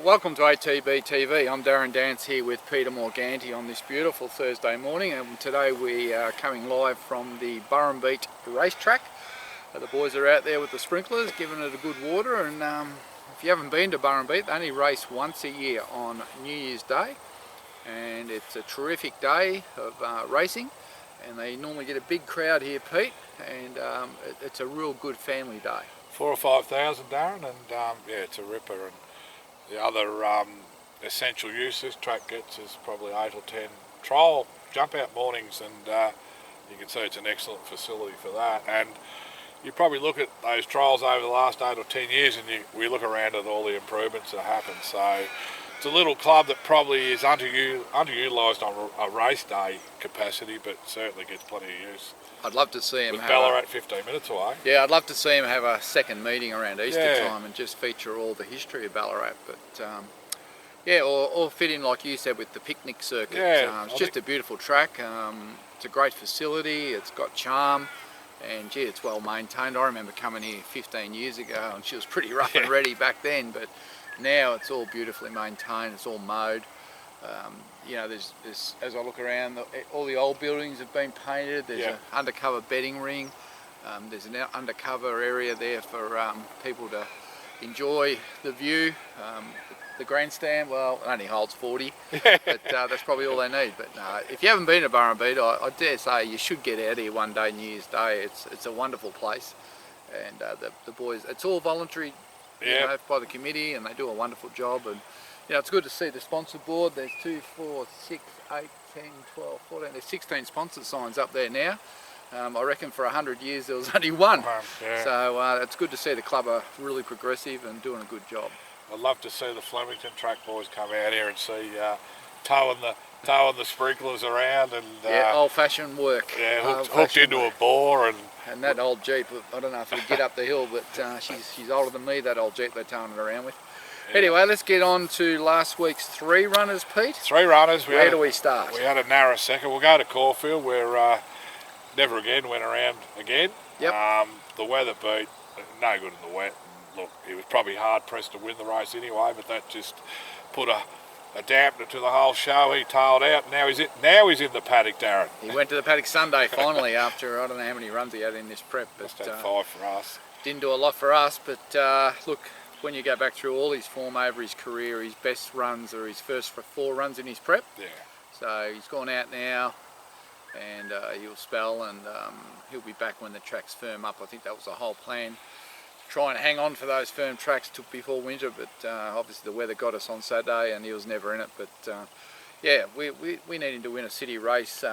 Welcome to ATB TV. I'm Darren Dance here with Peter Morganti on this beautiful Thursday morning, and today we are coming live from the Burrumbeet racetrack. The boys are out there with the sprinklers giving it a good water, and if you haven't been to Burrumbeet, they only race once a year on New Year's Day, and it's a terrific day of racing, and they normally get a big crowd here, Pete, and it's a real good family day. 4,000 or 5,000, Darren, and yeah, it's a ripper. And the other essential use this track gets is probably 8 or 10 trial jump out mornings, and you can see it's an excellent facility for that. And you probably look at those trials over the last 8 or 10 years, and we look around at all the improvements that happen. So it's a little club that probably is underutilised on a race day capacity, but certainly gets plenty of use. I'd love to see him with have Ballarat 15 minutes away. Yeah, I'd love to see him have a second meeting around Easter Yeah. time and just feature all the history of Ballarat. But yeah, or fit in, like you said, with the picnic circuit. Yeah, It's just a beautiful track. It's a great facility. It's got charm, and gee, it's well maintained. I remember coming here 15 years ago, and she was pretty rough and ready back then. But now it's all beautifully maintained. It's all mowed. You know, there's as I look around, all the old buildings have been painted. There's an undercover betting ring. There's an undercover area there for people to enjoy the view. The grandstand, well, it only holds 40, but that's probably all they need. But if you haven't been to Burrumbeet, I dare say you should get out here one day, New Year's Day. It's a wonderful place, and the boys, it's all voluntary, you know, by the committee, and they do a wonderful job. And you know, it's good to see the sponsor board. There's 2, 4, 6, 8, 10, 12, 14. There's 16 sponsor signs up there now. I reckon for 100 years there was only one. So it's good to see the club are really progressive and doing a good job. I'd love to see the Flemington track boys come out here and see towing the sprinklers around, and yeah, old-fashioned work. Yeah, hooked into a bore, and that old Jeep. I don't know if it'll get up the hill, but she's older than me. That old Jeep they're towing it around with. Yeah. Anyway, let's get on to last week's 3 runners, Pete. 3 runners. Where do we start? We had a narrow second. We'll go to Caulfield, where Never Again went around again. Yep. The weather beat, no good in the wet. Look, he was probably hard pressed to win the race anyway, but that just put a dampener to the whole show. He tailed out, and now he's in the paddock, Darren. He went to the paddock Sunday finally after I don't know how many runs he had in this prep. But Must have 5 for us. Didn't do a lot for us, but look, when you go back through all his form over his career, his best runs are his first 4 runs in his prep. Yeah. So he's gone out now, and he'll spell, and he'll be back when the tracks firm up. I think that was the whole plan. Try and hang on for those firm tracks before winter, but obviously the weather got us on Saturday and he was never in it. But yeah, we need him to win a city race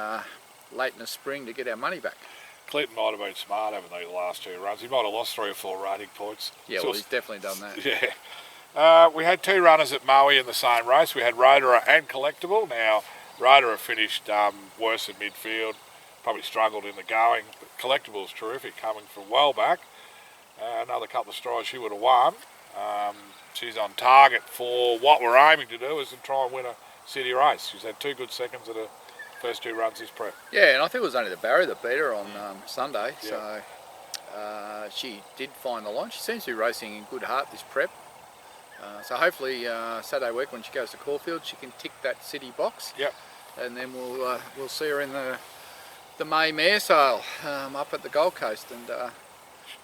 late in the spring to get our money back. Clinton might have been smart having these last 2 runs. He might have lost 3 or 4 rating points. Yeah, well, he's definitely done that. Yeah. We had 2 runners at Maui in the same race. We had Roderer and Collectible. Now, Roderer finished worse in midfield, probably struggled in the going, but Collectible was terrific, coming from well back. Another couple of strides she would have won. She's on target for what we're aiming to do, is to try and win a city race. She's had 2 good seconds at her first 2 runs this prep. Yeah, and I think it was only the barrier that beat her on Sunday. Yeah. So she did find the line. She seems to be racing in good heart this prep. So hopefully Saturday week when she goes to Caulfield, she can tick that city box. Yep. And then we'll see her in the May mare sale up at the Gold Coast, and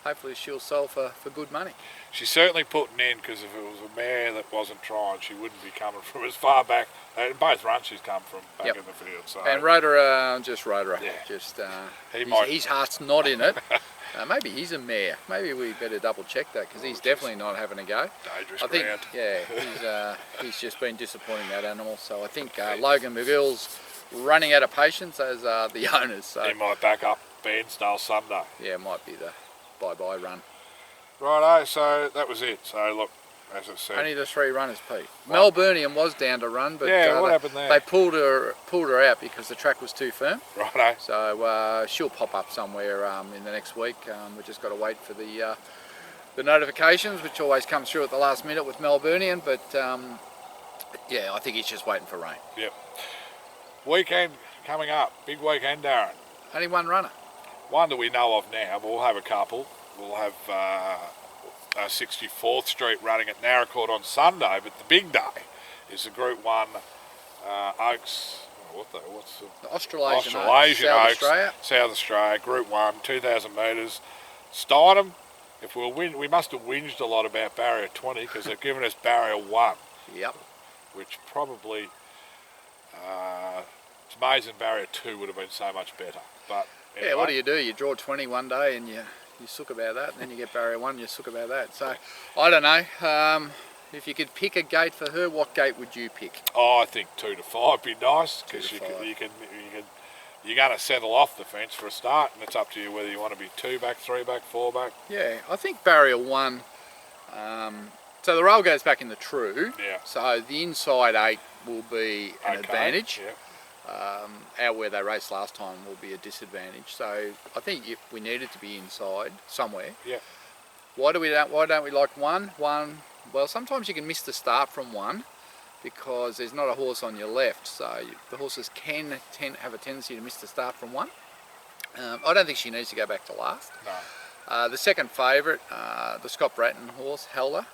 hopefully she'll sell for good money. She's certainly putting in, because if it was a mare that wasn't trying, she wouldn't be coming from as far back. In both runs she's come from back in the field. So. And Roderer, just Roderer. Yeah. Just his heart's not in it. Maybe he's a mare. Maybe we better double check that, because he's definitely not having a go. Dangerous ground. Yeah, he's just been disappointing, that animal. So I think Logan McGill's running out of patience, as the owners. So he might back up Bairnsdale Sunday. Yeah, it might be the bye-bye run. Righto, so that was it. So look, as I said, only the 3 runners, Pete. Melburnian was down to run, but what happened there? They pulled her out because the track was too firm. Righto. So she'll pop up somewhere in the next week. We've just got to wait for the notifications, which always comes through at the last minute with Melburnian. But yeah, I think he's just waiting for rain. Yep. Weekend coming up, big weekend, Darren. Only 1 runner. One that we know of now, but we'll have a couple. We'll have 64th Street running at Narracourt on Sunday, but the big day is the Group 1 Oaks. What's the Australasian Australasian Oaks, Oaks, South Australia, Group 1, 2,000 metres. Steinem, if we'll win, we must have whinged a lot about Barrier 20 because they've given us Barrier 1. Yep. Which probably, it's amazing Barrier 2 would have been so much better. But anyway. Yeah, what do? You draw 20 one day and you sook about that, and then you get Barrier 1, you sook about that. So, I don't know. If you could pick a gate for her, what gate would you pick? Oh, I think 2 to 5 would be nice because you're going to settle off the fence for a start, and it's up to you whether you want to be 2 back, 3 back, 4 back. Yeah, I think Barrier 1. So the rail goes back in the true. Yeah. So the inside 8 will be an Okay, advantage. Yeah. Out where they raced last time will be a disadvantage. So I think if we needed to be inside somewhere. Yeah. Why don't we like 1? Well, sometimes you can miss the start from 1 because there's not a horse on your left. So the horses can have a tendency to miss the start from 1. I don't think she needs to go back to last. No. The second favourite, the Scott Bratton horse, Helder.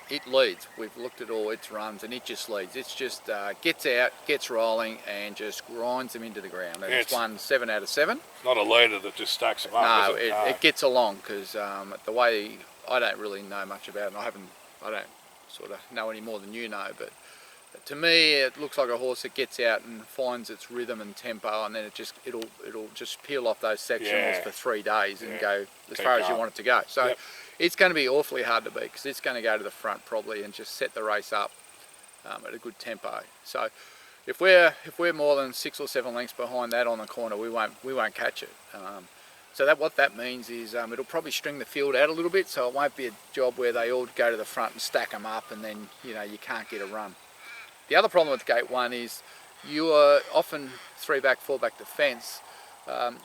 It leads. We've looked at all its runs and it just leads. It's just gets out, gets rolling and just grinds them into the ground. And it's won 7 out of 7. It's not a leader that just stacks them up, No, is it? No, it gets along because the way, I don't really know much about it. I don't sort of know any more than you know, but to me it looks like a horse that gets out and finds its rhythm and tempo, and then it'll just peel off those sectionals for 3 days and go as far as you want it to go. So it's going to be awfully hard to beat because it's going to go to the front probably and just set the race up at a good tempo. So if we're more than 6 or 7 lengths behind that on the corner, we won't catch it. So what that means is it'll probably string the field out a little bit, so it won't be a job where they all go to the front and stack them up and then you can't get a run. The other problem with gate 1 is you are often 3 back, 4 back defence.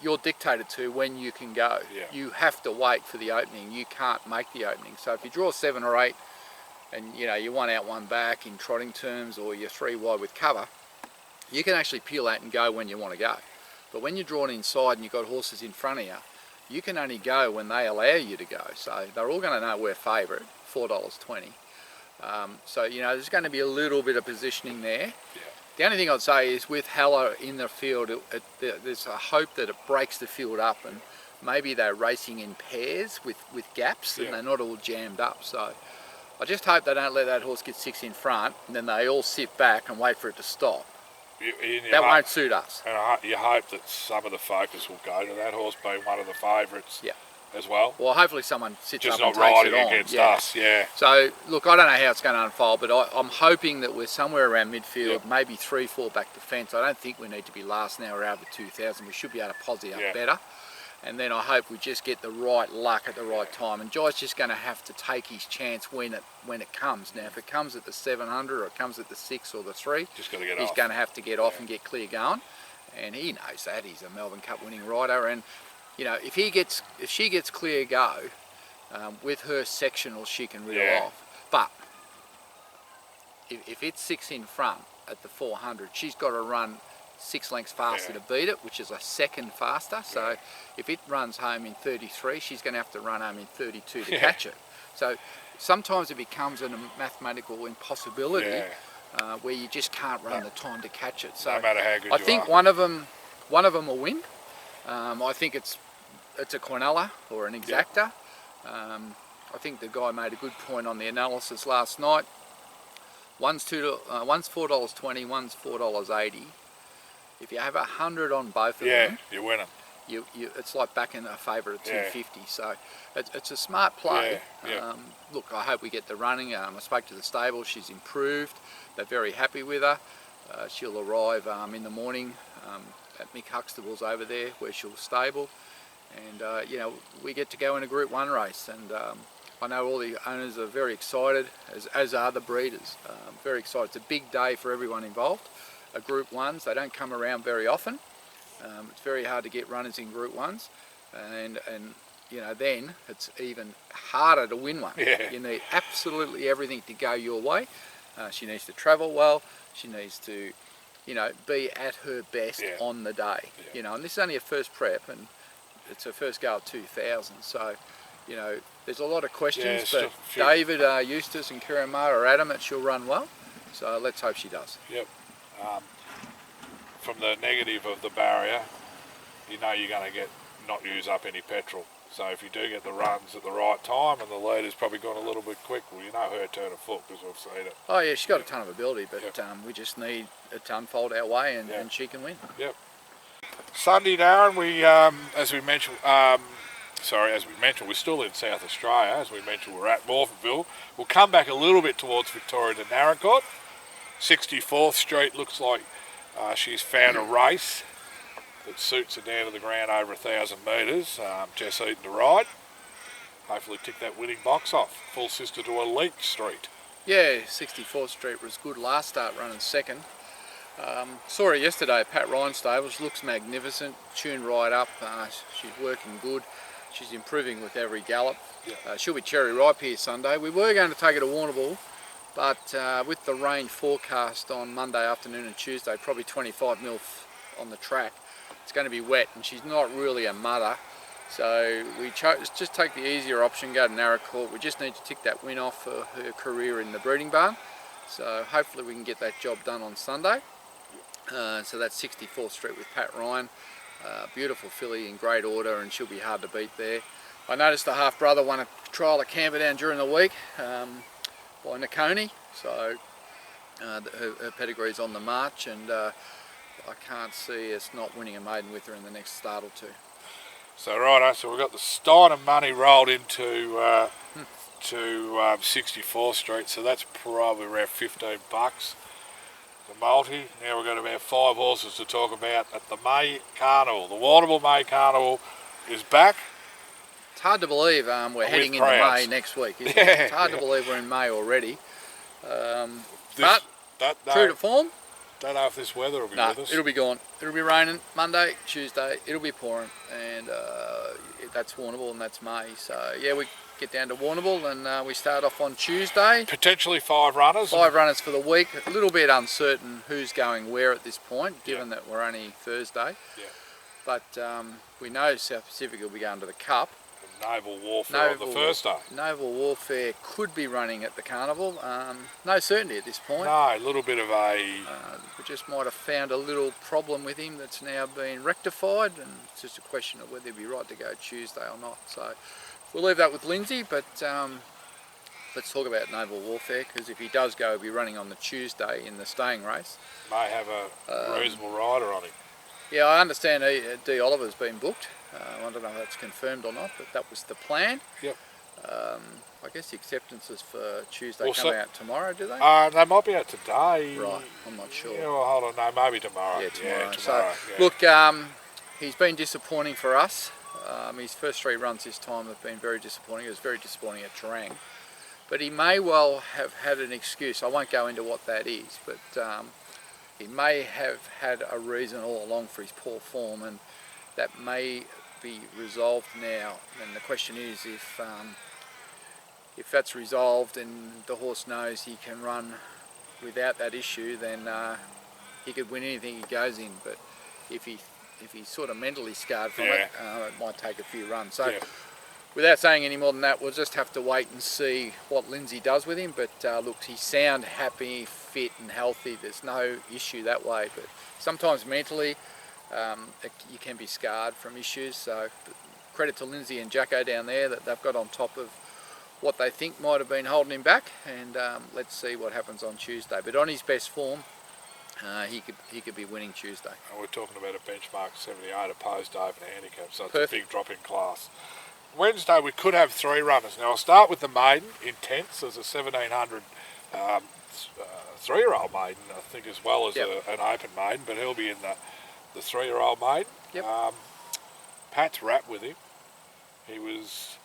You're dictated to when you can go. Yeah. You have to wait for the opening. You can't make the opening. So if you draw 7 or 8 and you 1 out 1 back in trotting terms, or you're 3 wide with cover, you can actually peel out and go when you want to go. But when you're drawn inside and you've got horses in front of you, you can only go when they allow you to go. So they're all going to know we're favourite, $4.20. So there's going to be a little bit of positioning there. Yeah. The only thing I'd say is with Heller in the field, there's a hope that it breaks the field up and maybe they're racing in pairs with gaps and they're not all jammed up. So I just hope they don't let that horse get 6 in front and then they all sit back and wait for it to stop. That won't suit us. And you hope that some of the focus will go to that horse being one of the favourites as well. Well, hopefully someone sits just up and not takes riding it on. Against us, yeah. So, look, I don't know how it's going to unfold, but I'm hoping that we're somewhere around midfield, maybe 3, 4 back defence. I don't think we need to be last now. We're out of the 2,000. We should be able to posse up better. And then I hope we just get the right luck at the right time. And Jai's just going to have to take his chance when it comes. Now, if it comes at the 700 or it comes at the 6 or the 3, just got to get he's off. going to have to get off and get clear going. And he knows that. He's a Melbourne Cup winning rider. And, if she gets clear go, with her sectional, she can reel off. But if it's 6 in front at the 400, she's got to run 6 lengths faster to beat it, which is a second faster. So if it runs home in 33, she's going to have to run home in 32 to catch it. So sometimes it becomes a mathematical impossibility where you just can't run the time to catch it. So no matter how good I think one of them will win. I think it's a Cornella or an Exacta. I think the guy made a good point on the analysis last night. One's $4.20, one's $4.80. If you have 100 on both of them, you win them. It's like backing a favourite at 250. So it's a smart play. Look, I hope we get the running. I spoke to the stable. She's improved. They're very happy with her. She'll arrive in the morning at Mick Huxtable's over there where she'll stable. And we get to go in a Group 1 race. And I know all the owners are very excited, as are the breeders. Very excited. It's a big day for everyone involved. Group 1s, they don't come around very often. It's very hard to get runners in Group 1s, and then it's even harder to win one. You need absolutely everything to go your way. She needs to travel well. She needs to, be at her best on the day. And this is only her first prep, and it's her first go at 2,000. So, you know, there's a lot of questions, Yeah, but still a few. David, Eustace and Kiramar are adamant she'll run well. So let's hope she does. Yep. From the negative of the barrier, you know you're going to not use up any petrol. So if you do get the runs at the right time and the leader's probably gone a little bit quick, well, you know her turn of foot because we've seen it. Oh yeah, she's got a ton of ability, but Yep. we just need it to unfold our way and, Yep. and she can win. Yep. Sunday, Darren, as we mentioned, we're still in South Australia. As we mentioned, we're at Morphettville. We'll come back a little bit towards Victoria to Narracott. 64th Street looks like she's found a race that suits her down to the ground over 1,000 metres. Jess Eaton to ride. Hopefully tick that winning box off. Full sister to Elite Street. Yeah, 64th Street was good last start, running second. Saw her yesterday at Pat Ryan's stables. Looks magnificent, tuned right up. She's working good. She's improving with every gallop. Yeah. She'll be cherry ripe here Sunday. We were going to take her to Warrnambool, but with the rain forecast on Monday afternoon and Tuesday, probably 25 mil on the track, it's going to be wet and she's not really a mudder. So we chose just take the easier option, go to Narracott. We just need to tick that win off for her career in the breeding barn. So hopefully we can get that job done on Sunday. So that's 64th Street with Pat Ryan. Beautiful filly in great order, and she'll be hard to beat there. I noticed the half brother won a trial at Camperdown during the week by Nakoni. So her pedigree's on the march, and I can't see us not winning a maiden with her in the next start or two. So righto, so we've got the Steiner money rolled into to 64th Street, so that's probably around $15. The multi. Now we've got about 5 horses to talk about at the May Carnival. The Warrnambool May Carnival is back. It's hard to believe we're heading into May next week, isn't it? It's hard to believe we're in May already. But true to form. Don't know if this weather will be with us. It'll be gone. It'll be raining Monday, Tuesday. It'll be pouring, and that's Warrnambool and that's May. So yeah, we get down to Warrnambool and we start off on Tuesday. Potentially 5 runners. 5 runners for the week. A little bit uncertain who's going where at this point, given that we're only Thursday. Yeah. But we know South Pacific will be going to the Cup. Naval Warfare on the first day. Naval Warfare could be running at the carnival. No certainty at this point. No, a little bit of a... we just might have found a little problem with him that's now been rectified, and it's just a question of whether he'd be right to go Tuesday or not. So we'll leave that with Lindsay, but let's talk about Naval Warfare, because if he does go, he'll be running on the Tuesday in the staying race. May have a reasonable rider on him. Yeah, I understand D. Oliver's been booked. I don't know if that's confirmed or not, but that was the plan. Yep. I guess the acceptances for Tuesday come out tomorrow, do they? They might be out today. Right, I'm not sure. Yeah, well, hold on, no, maybe tomorrow. Yeah, tomorrow. So, look, he's been disappointing for us. His first 3 runs this time have been very disappointing. It was very disappointing at Terang. But he may well have had an excuse. I won't go into what that is, but he may have had a reason all along for his poor form, and that may be resolved now. And the question is, if that's resolved and the horse knows he can run without that issue, then he could win anything he goes in. But if he's sort of mentally scarred from it might take a few runs. So without saying any more than that, we'll just have to wait and see what Lindsay does with him. But look, he's sound, happy, fit and healthy. There's no issue that way. But sometimes mentally you can be scarred from issues. So credit to Lindsay and Jacko down there that they've got on top of what they think might have been holding him back, and let's see what happens on Tuesday. But on his best form, he could be winning Tuesday. And we're talking about a benchmark 78 opposed over the handicap, so it's Perfect. a big drop in class. Wednesday we could have 3 runners. Now I'll start with the maiden, Intense. There's a 1700 3-year-old maiden, I think, as well as an open maiden, but he'll be in the 3-year-old maiden. Yep. Pat's wrapped with him. He was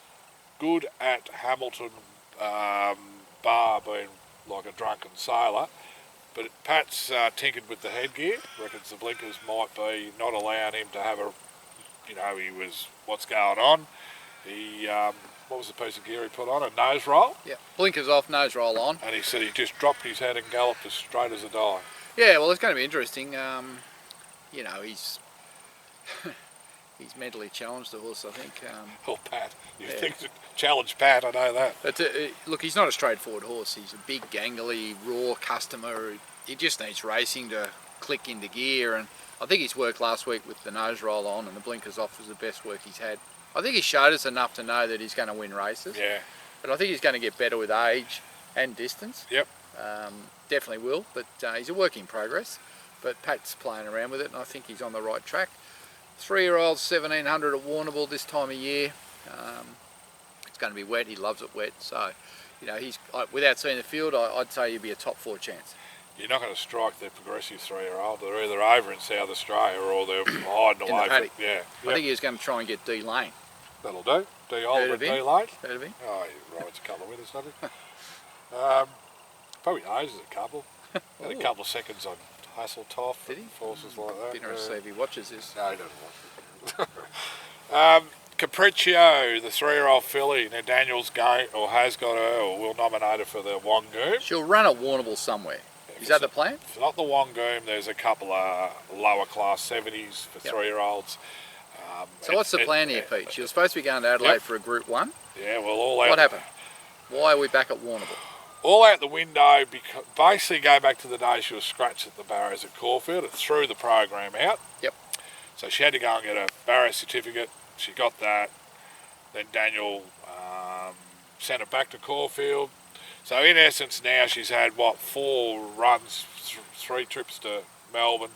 good at Hamilton bar being like a drunken sailor, but Pat's tinkered with the headgear. Reckons the blinkers might be not allowing him to have he was, what's going on. He, what was the piece of gear he put on? A nose roll? Yeah, blinkers off, nose roll on. And he said he just dropped his head and galloped as straight as a die. Yeah, well, it's going to be interesting. He's mentally challenged, the horse, I think. Oh, Pat, you've think to challenge Pat, I know that. But look, he's not a straightforward horse. He's a big, gangly, raw customer. He just needs racing to click into gear, and I think his work last week with the nose roll on and the blinkers off was the best work he's had. I think he showed us enough to know that he's going to win races. Yeah. But I think he's going to get better with age and distance. Yep. Definitely will, but he's a work in progress. But Pat's playing around with it, and I think he's on the right track. 3-year-old 1700 at Warrnambool this time of year. It's going to be wet. He loves it wet. So, you know, he's without seeing the field, I'd say he'd be a top 4 chance. You're not going to strike the progressive 3-year-old. They're either over in South Australia or they're hiding away from it. Yeah. I think he was going to try and get D Lane. That'll do. D Oliver, D Lane. Heard of him? Oh, he rides a couple of winners, doesn't he? Probably knows a couple. Had a couple of seconds on Hasseltoff. Did he? Forces like that. Didn't see if he watches this. No, he doesn't watch it. Capriccio, the 3-year-old filly. Now Daniel's going, or has got her, or will nominate her for the Wangoom. She'll run at Warrnambool somewhere. Is that the plan? If it's not the Wangoom, there's a couple of lower class 70s for 3-year-olds. So what's the plan here, Pete? She was supposed to be going to Adelaide for a Group 1. Yeah, well, all out. What happened? Why are we back at Warrnambool? All out the window, because basically go back to the day she was scratched at the barriers at Caulfield. It threw the program out. Yep. So she had to go and get a barrier certificate. She got that. Then Daniel sent her back to Caulfield. So in essence now she's had, 4 runs, 3 trips to Melbourne.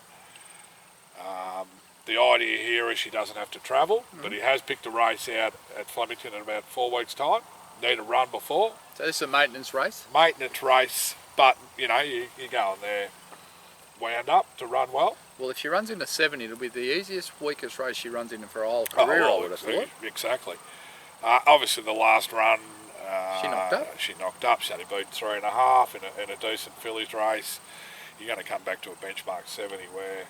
The idea here is she doesn't have to travel, but he has picked a race out at Flemington in about 4 weeks' time. Need a run before. So this is a maintenance race? Maintenance race, but you know, you go in there wound up to run well. Well, if she runs in a 70, it'll be the easiest, weakest race she runs in for her whole career, I would have thought. Exactly. Obviously the last run, she knocked up. She knocked up. She only beat 3.5 in a decent fillies race. You're going to come back to a benchmark 70 where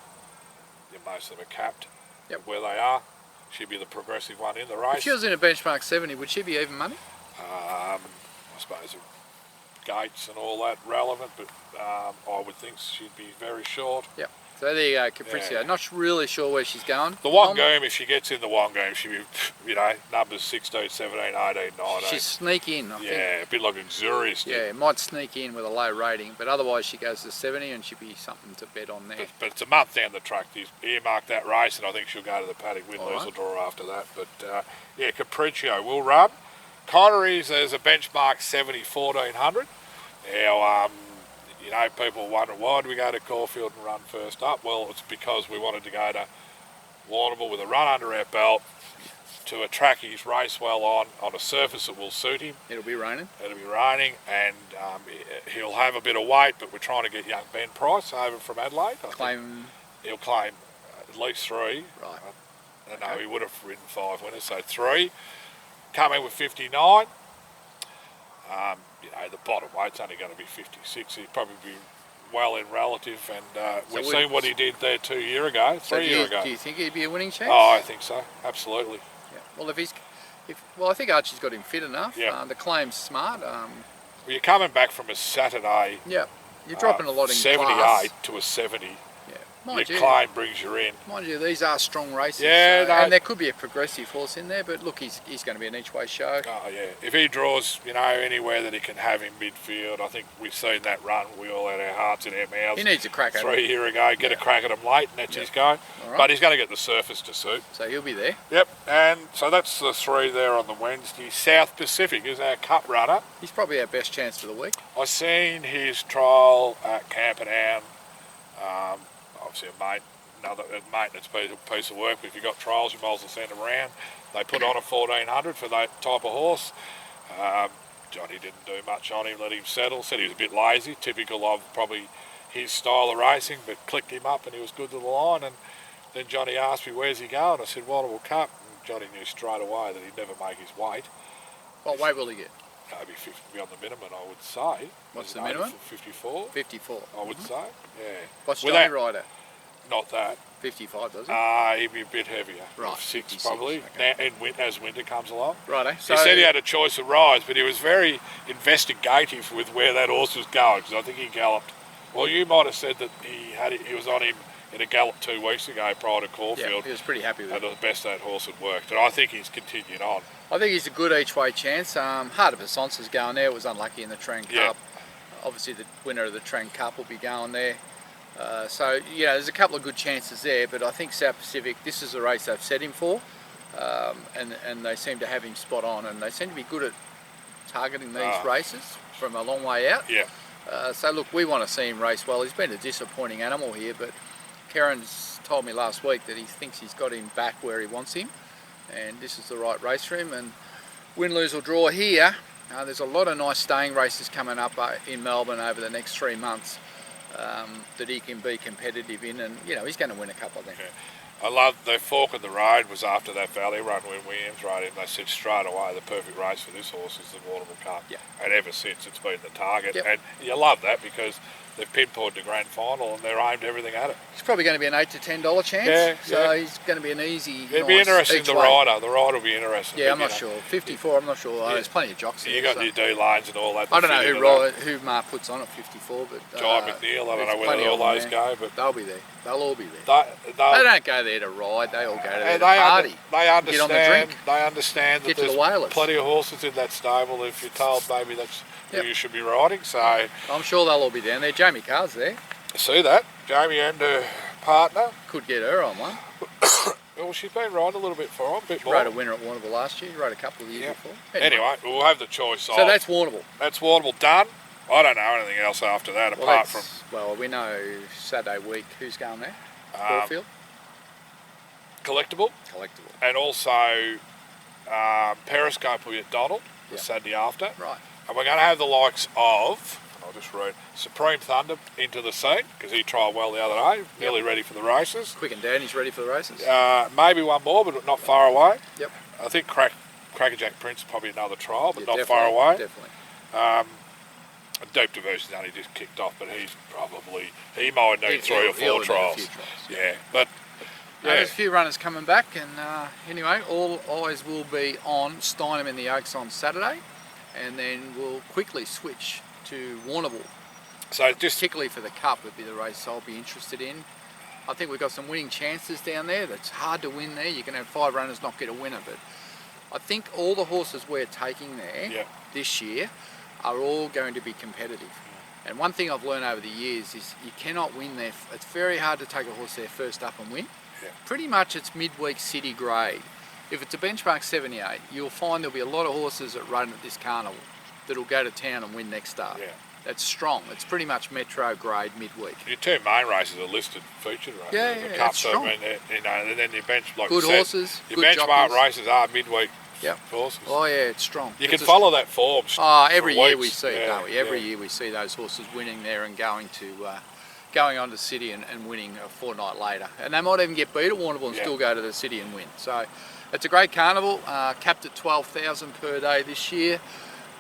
most of them are capped. Yep. Where they are. She'd be the progressive one in the race. If she was in a benchmark 70, would she be even money? I suppose gates and all that relevant, but I would think she'd be very short. Yep. So there you go, Capriccio. Yeah. Not really sure where she's going. The Wangoom, if she gets in the Wangoom, she'll be, you know, numbers 16, 17, 18, 19. She'd sneak in, I think. Yeah, a bit like Exurius. Yeah, might sneak in with a low rating, but otherwise she goes to 70 and she'd be something to bet on there. But it's a month down the track. He's earmarked that race, and I think she'll go to the paddock, win, lose, right. or draw after that. But yeah, Capriccio will run. Connery's, there's a benchmark 70, 1400. Now, you know, people wonder, why do we go to Caulfield and run first up? Well, it's because we wanted to go to Warrnambool with a run under our belt to a track he's raced well on a surface that will suit him. It'll be raining. It'll be raining, and he'll have a bit of weight, but we're trying to get young Ben Price over from Adelaide. He'll claim at least 3. Right. No, he would have ridden 5 winners, so 3. Come in with 59. You know, the bottom weight's only going to be 56. He'd probably be well in relative, and we've seen what he did there 3 years ago. Do you think he'd be a winning chance? Oh, I think so. Absolutely. Yeah. Well, I think Archie's got him fit enough. Yeah. The claim's smart. Well, you're coming back from a Saturday. Yeah. You're dropping a lot in 78 class. to a 70. Yeah. Your claim brings you in. Mind you, these are strong races. Yeah, and there could be a progressive horse in there, but look, he's going to be an each-way show. Oh, yeah. If he draws, you know, anywhere that he can have in midfield, I think we've seen that run. We all had our hearts in our mouths. He needs a crack at him. 3 years ago, get a crack at him late, and that's his go. Right. But he's going to get the surface to suit. So he'll be there. Yep, and so that's the 3 there on the Wednesday. South Pacific is our cup runner. He's probably our best chance for the week. I seen his trial at Camperdown. Obviously another maintenance piece of work. If you've got trials, you might as well send them around. They put on a 1400 for that type of horse. Johnny didn't do much on him, let him settle. Said he was a bit lazy, typical of probably his style of racing, but clicked him up and he was good to the line. And then Johnny asked me, where's he going? I said, Warrnambool Cup. And Johnny knew straight away that he'd never make his weight. What weight will he get? Maybe 50 beyond the minimum, I would say. What's the minimum? 54. 54. I would say, yeah. What's Johnny ride at? Not that. 55, does he? He'd be a bit heavier. Right. 6 probably. Okay. Now, as winter comes along. Righto. So He said he had a choice of rides, but he was very investigative with where that horse was going, because I think he galloped. Well, you might have said that he was on him in a gallop 2 weeks ago prior to Caulfield. Yeah, he was pretty happy with and it. the best that horse had worked. And I think he's continued on. I think he's a good each way chance. Heart of Assance's going there. It was unlucky in the Tren Yeah. Cup. Obviously the winner of the Tren Cup will be going there. So, you know, there's a couple of good chances there, but I think South Pacific, this is the race they've set him for, and they seem to have him spot on, and they seem to be good at targeting these races from a long way out. Yeah. So look, we want to see him race well. He's been a disappointing animal here, but Keren's told me last week that he thinks he's got him back where he wants him, and this is the right race for him. And win, lose or draw here, there's a lot of nice staying races coming up in Melbourne over the next 3 months that he can be competitive in, and you know, he's going to win a couple of them. Yeah. I love the fork in the road was after that Valley Run when Williams rode him. They said straight away the perfect race for this horse is the Warrnambool Cup. Yeah. And ever since it's been the target. Yep. And you love that because they've pinpointed the grand final and they're aimed everything at it. It's probably going to be an $8 to $10 chance. Yeah, so yeah. he's going to be an easy. It'd be interesting. each The way. rider will be interesting. Yeah, but, I'm not sure. 54, I'm not sure. Yeah. There's plenty of jocks You here. got so. your D lanes and all that. I don't know fit who Mark puts on at 54, but John McNeil. I don't know whether all those go, but they'll be there. They'll all be there. They don't go there to ride. They all go there to party. They understand. Get on the drink. They understand that Get to the there's whalers. plenty of horses in that stable. If you're told maybe that's Yep. who you should be riding, so I'm sure they'll all be down there. Jamie Carr's there. I see that. Jamie and her partner. Could get her on one. Well, she's been riding a little bit for him, a bit She more. rode a winner at Warrnambool last year. She rode a couple of years Yep. before. Anyway, we'll have the choice. So that's Warrnambool. That's Warrnambool done. I don't know anything else after that apart from Well, we know Saturday week who's going there. Um, Caulfield. collectible, Collectible. and also Periscope will be at Donald the Yep. Saturday after. Right. And we're going to have the likes of, I'll just read, Supreme Thunder into the scene because he trialled well the other day, nearly ready for the races. Quick and Danny's ready for the races. Maybe one more, but not far away. Yep. I think Crackerjack Prince probably another trial, but Yeah, not far away. Definitely. Deep Diversion's only just kicked off, but he might need three or four He'll need a trials. few trials, Yeah, but There's a few runners coming back, and anyway, all eyes will be on Steinem in the Oaks on Saturday, and then we'll quickly switch to Warrnambool. so just Particularly for the Cup would be the race I'll be interested in. I think we've got some winning chances down there. That's hard to win there. You can have 5 runners not get a winner, but I think all the horses we're taking there this year are all going to be competitive. And one thing I've learned over the years is you cannot win there. It's very hard to take a horse there first up and win. Yeah. Pretty much it's midweek city grade. If it's a benchmark 78, you'll find there'll be a lot of horses that run at this carnival that'll go to town and win next start. Yeah. That's strong. It's pretty much metro grade midweek. your two main races are listed featured races. Yeah, The yeah, Cup, that's so, strong. I mean, you know, and then your bench like Good you said, horses, Your good benchmark jockeys. races are midweek Yep. horses. Oh yeah, it's strong. You It's can follow that form. Every for year we weeks. see it, Yeah, don't we? Every yeah. year we see those horses winning there and going on to City and winning a fortnight later. And they might even get beat at Warrnambool and still go to the City and win. So it's a great carnival, capped at 12,000 per day this year.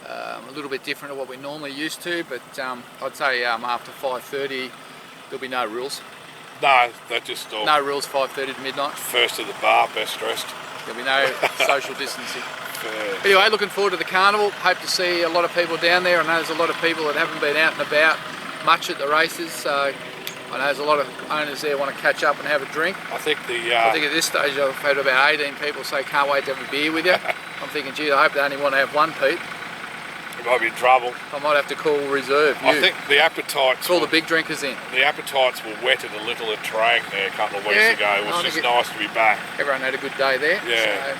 A little bit different to what we're normally used to, but I'd say after 5:30 there'll be no rules. No, that just all No rules 5:30 to midnight. first to the bar, best dressed. There'll be no social distancing. Yeah. Anyway, looking forward to the carnival. Hope to see a lot of people down there. I know there's a lot of people that haven't been out and about much at the races, so I know there's a lot of owners there want to catch up and have a drink. I think I think at this stage I've had about 18 people say can't wait to have a beer with you. I'm thinking, gee, I hope they only want to have one, Pete. you might be in trouble. I might have to call reserve. I think the appetites call the big drinkers in. the appetites were wetted a little at Trang there a couple of weeks Yeah, ago. It I was think just nice to be back. Everyone had a good day there. Yeah.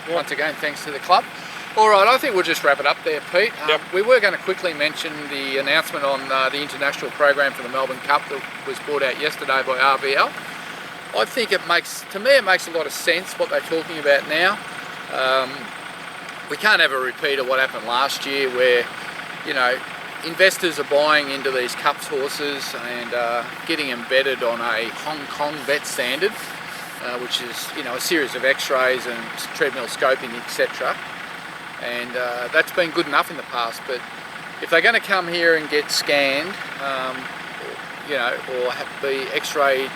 So, once again, thanks to the club. All right, I think we'll just wrap it up there, Pete. Yep. We were going to quickly mention the announcement on the international program for the Melbourne Cup that was brought out yesterday by RBL. I think it makes a lot of sense what they're talking about now. We can't have a repeat of what happened last year where, you know, investors are buying into these Cups horses and getting embedded on a Hong Kong vet standard, which is, you know, a series of x-rays and treadmill scoping, etc. And that's been good enough in the past, but if they're going to come here and get scanned, you know, or be x-rayed,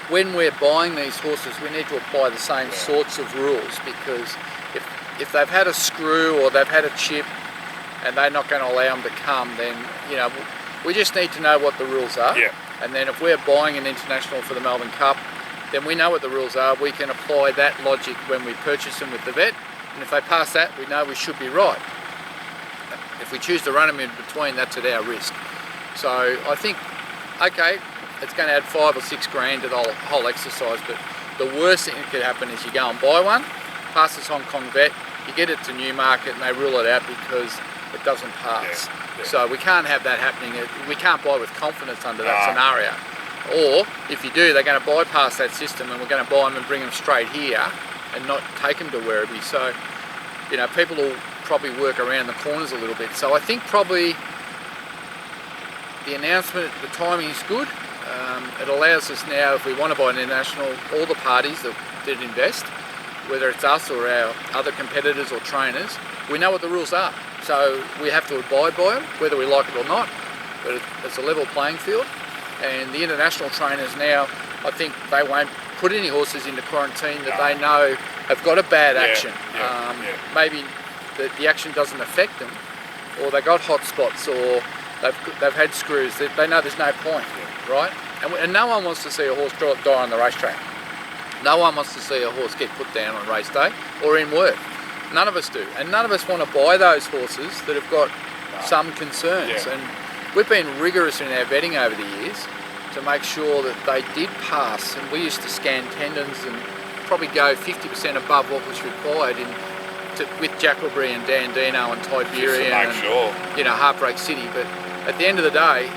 when we're buying these horses, we need to apply the same sorts of rules, because if they've had a screw or they've had a chip and they're not going to allow them to come, then, you know, we just need to know what the rules are. Yeah. And then if we're buying an international for the Melbourne Cup, then we know what the rules are. We can apply that logic when we purchase them with the vet. And if they pass that, we know we should be right. If we choose to run them in between, that's at our risk. So I think, okay, it's going to add 5 or 6 grand to the whole exercise, but the worst thing that could happen is you go and buy one, pass this Hong Kong vet, you get it to Newmarket and they rule it out because it doesn't pass. So we can't have that happening. We can't buy with confidence under that scenario. Or if you do, they're going to bypass that system and we're going to buy them and bring them straight here and not take them to Werribee. So, you know, people will probably work around the corners a little bit. So I think probably the announcement, the timing is good. It allows us now, if we want to buy an international, all the parties that did invest, whether it's us or our other competitors or trainers, we know what the rules are. So we have to abide by them, whether we like it or not, but it's a level playing field. And the international trainers now, I think they won't put any horses into quarantine that they know have got a bad action. Maybe the action doesn't affect them, or they got hot spots, or they've had screws. They know there's no point, right? And no one wants to see a horse die on the racetrack. No one wants to see a horse get put down on race day or in work. None of us do. And none of us want to buy those horses that have got some concerns. And we've been rigorous in our vetting over the years to make sure that they did pass. And we used to scan tendons and probably go 50% above what was required with Jackalbury and Dandino and Tiberian and you know, Heartbreak City. But at the end of the day,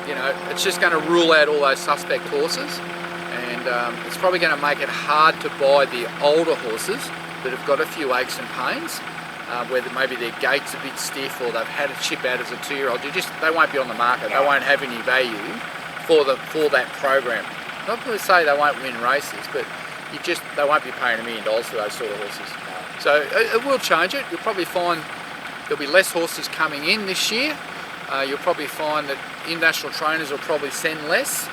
you know, it's just going to rule out all those suspect horses, and it's probably going to make it hard to buy the older horses that have got a few aches and pains, where maybe their gait's a bit stiff or they've had a chip out as a 2-year-old. They won't be on the market. They won't have any value for that program. Not to say they won't win races, but they won't be paying $1 million for those sort of horses. So it will change it. You'll probably find there'll be less horses coming in this year. You'll probably find that international trainers will probably send less,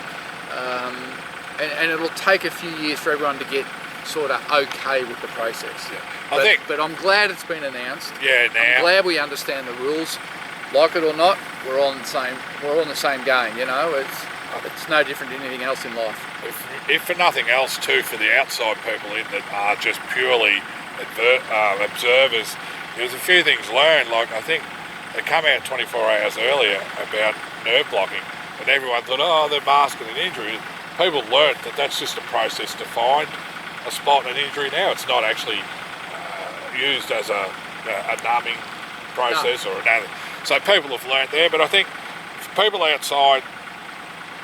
and it'll take a few years for everyone to get sort of okay with the process. But I'm glad it's been announced. I'm glad we understand the rules. Like it or not, we're all in the same game. You know, it's no different than anything else in life. If for nothing else, too, for the outside people in that are just purely observers, there's a few things learned. Like I think they come out 24 hours earlier about nerve blocking, and everyone thought, oh, they're masking an injury. People learnt that that's just a process to find a spot and an injury now. It's not actually used as a numbing process or another. So people have learnt there, but I think people outside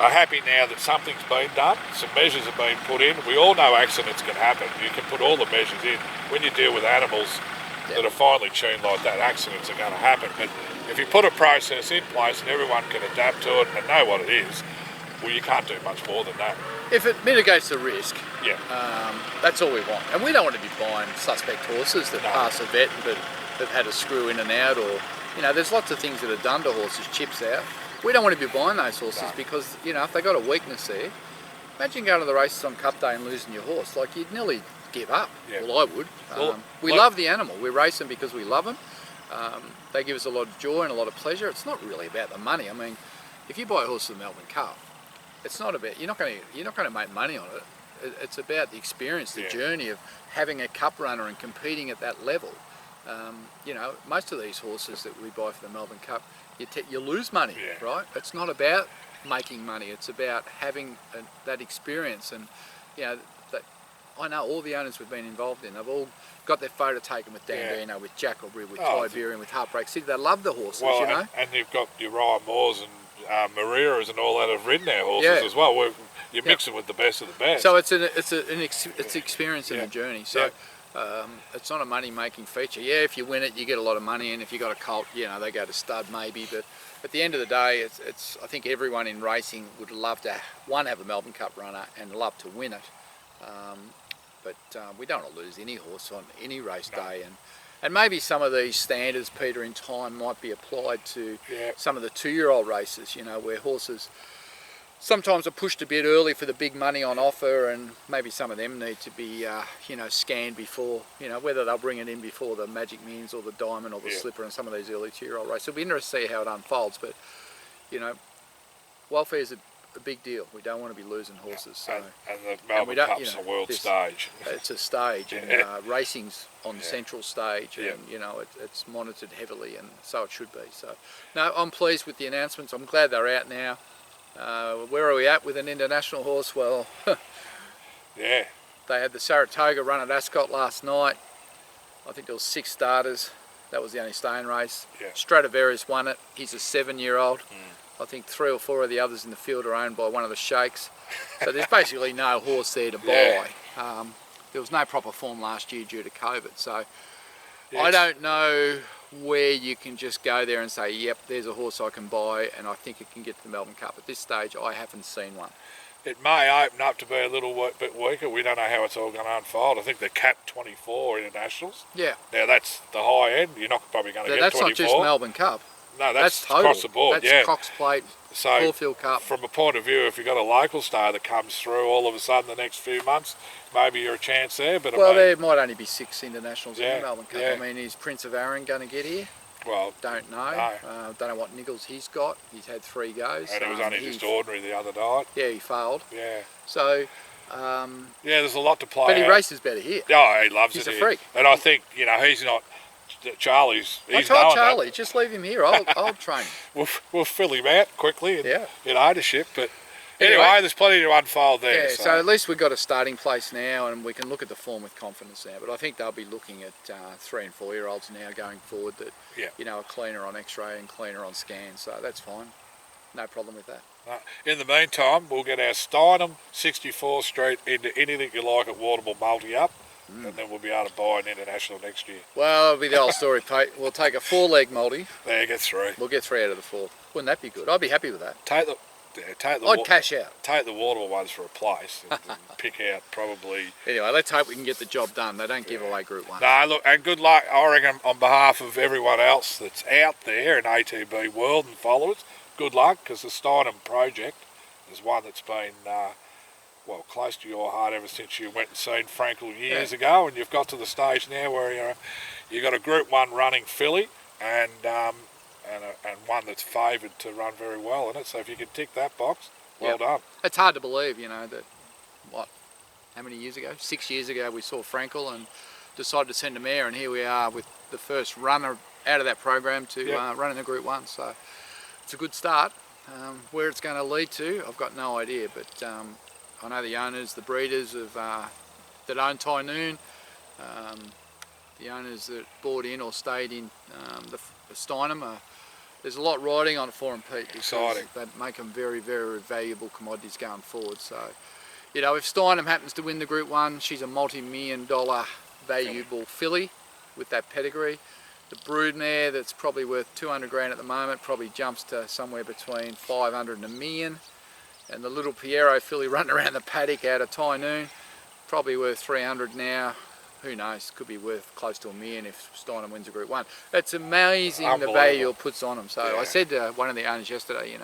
are happy now that something's been done, some measures have been put in. We all know accidents can happen. You can put all the measures in. When you deal with animals that are finely tuned like that, accidents are going to happen. But if you put a process in place and everyone can adapt to it and know what it is, well, you can't do much more than that. If it mitigates the risk, that's all we want. And we don't want to be buying suspect horses that pass a vet but have had a screw in and out, or, you know, there's lots of things that are done to horses, chips out. We don't want to be buying those horses because, you know, if they got a weakness there, imagine going to the races on Cup Day and losing your horse. Like, you'd nearly give up. Well, I would. We love the animal. We race them because we love them. They give us a lot of joy and a lot of pleasure. It's not really about the money. I mean, if you buy a horse for the Melbourne Cup, it's not about, you're not going to make money on it. It's about the experience, the journey of having a cup runner and competing at that level. You know, most of these horses that we buy for the Melbourne Cup, you lose money, right? It's not about making money. It's about having that experience. And, you know, I know all the owners we've been involved in, they've all got their photo taken with Dandino, with Jackalbury, with Tiberian, with Heartbreak City. They love the horses, you know. And you've got your Ryan Moores and Mariras and all that have ridden our horses as well. You're mixing with the best of the best. So it's an experience and a journey. So it's not a money-making feature. Yeah, if you win it, you get a lot of money, and if you got a colt, you know, they go to stud maybe. But at the end of the day, I think everyone in racing would love to have a Melbourne Cup runner and love to win it. But we don't want to lose any horse on any race day, and maybe some of these standards, Peter, in time might be applied to some of the 2-year-old races, you know, where horses sometimes are pushed a bit early for the big money on offer, and maybe some of them need to be, you know, scanned before, you know, whether they'll bring it in before the Magic Millions or the Diamond or the Slipper and some of these early 2-year-old races. It'll be interesting to see how it unfolds, but, you know, welfare is a big deal. We don't want to be losing horses. So. And the Melbourne Cup's a world stage. It's a stage, and racing's on the central stage, and it's monitored heavily, and so it should be. So, no, I'm pleased with the announcements. I'm glad they're out now. Where are we at with an international horse? Well, yeah, they had the Saratoga run at Ascot last night. I think there was 6 starters. That was the only staying race. Yeah. Stradivarius won it. He's a 7-year-old. I think 3 or 4 of the others in the field are owned by one of the sheikhs. So there's basically no horse there to buy. There was no proper form last year due to COVID. So I don't know where you can just go there and say, yep, there's a horse I can buy and I think it can get to the Melbourne Cup. At this stage, I haven't seen one. It may open up to be a little bit weaker. We don't know how it's all going to unfold. I think the Cat 24 internationals. Yeah. Now that's the high end. You're not probably going to get 24. That's not just Melbourne Cup. No, that's total. Across the board. That's Cox Plate, Caulfield Cup. From a point of view, if you've got a local star that comes through all of a sudden the next few months, maybe you're a chance there. But there might only be 6 internationals in the Melbourne Cup. Yeah. I mean, is Prince of Arran going to get here? Well, don't know. No. Don't know what niggles he's got. He's had 3 goes. And it was only just ordinary the other night. Yeah, he failed. Yeah. So. There's a lot to play. But he races better here. Oh, he loves it. He's a freak. And I think he's not. Charlie's. I told Charlie, just leave him here. I'll train him. We'll fill him out quickly in ownership, but. Anyway, there's plenty to unfold there. Yeah, so at least we've got a starting place now and we can look at the form with confidence now. But I think they'll be looking at 3 and 4 year olds now going forward that are cleaner on x-ray and cleaner on scan. So that's fine. No problem with that. In the meantime, we'll get our Steinem 64 Street into anything you like at Waterville multi up. And then we'll be able to buy an international next year. Well, it'll be the old story, Pete. We'll take a 4-leg multi. There, get 3. We'll get 3 out of the 4. Wouldn't that be good? I'd be happy with that. I'd cash out. Take the Waterville ones for a place and pick out probably. Anyway, let's hope we can get the job done. They don't give away Group 1. No, look, and good luck, I reckon, on behalf of everyone else that's out there in ATB world and followers. Good luck, because the Steinem project is one that's been close to your heart ever since you went and seen Frankel years ago, and you've got to the stage now where you've got a Group 1 running filly and one that's favoured to run very well in it. So if you can tick that box, well done. It's hard to believe, that how many years ago? 6 years ago we saw Frankel and decided to send him there, and here we are with the first runner out of that program to run in the Group 1. So it's a good start. Where it's going to lead to, I've got no idea, but I know the owners, the breeders of that own Tynoon, the owners that bought in or stayed in the Steinem. There's a lot riding on it for them, Pete. Exciting. They make them very, very valuable commodities going forward. So, if Steinem happens to win the Group 1, she's a multi-million-dollar valuable filly with that pedigree. The broodmare that's probably worth 200 grand at the moment probably jumps to somewhere between 500 and $1 million. And the little Piero filly running around the paddock out of Tynoon, probably worth 300 now. Who knows, could be worth close to $1 million if Steinem wins a Group 1. It's amazing the value it puts on them. So I said to one of the owners yesterday,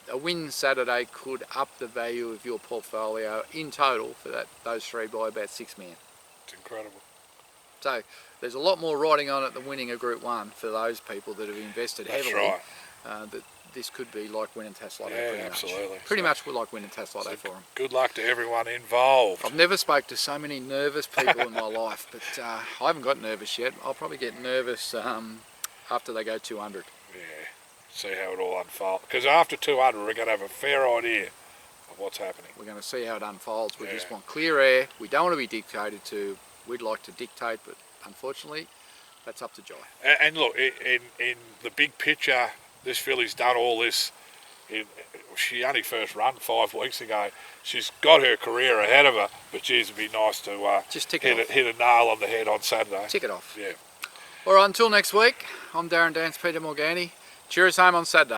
a win Saturday could up the value of your portfolio in total for those 3 by about $6 million. It's incredible. So there's a lot more riding on it than winning a Group 1 for those people that have invested heavily. That's right. This could be like winning Tasslotto. Absolutely. Pretty much like winning Tasslotto for them. Good luck to everyone involved. I've never spoke to so many nervous people in my life, but I haven't got nervous yet. I'll probably get nervous after they go 200. Yeah, see how it all unfolds. Because after 200, we're going to have a fair idea of what's happening. We're going to see how it unfolds. We just want clear air. We don't want to be dictated to. We'd like to dictate, but unfortunately, that's up to Jai. And look, in the big picture, this filly's done all this. She only first run 5 weeks ago. She's got her career ahead of her, but geez, it'd be nice to just hit a nail on the head on Saturday. Tick it off. Yeah. All right, until next week, I'm Darren Dance, Peter Morgani. Cheer us home on Saturday.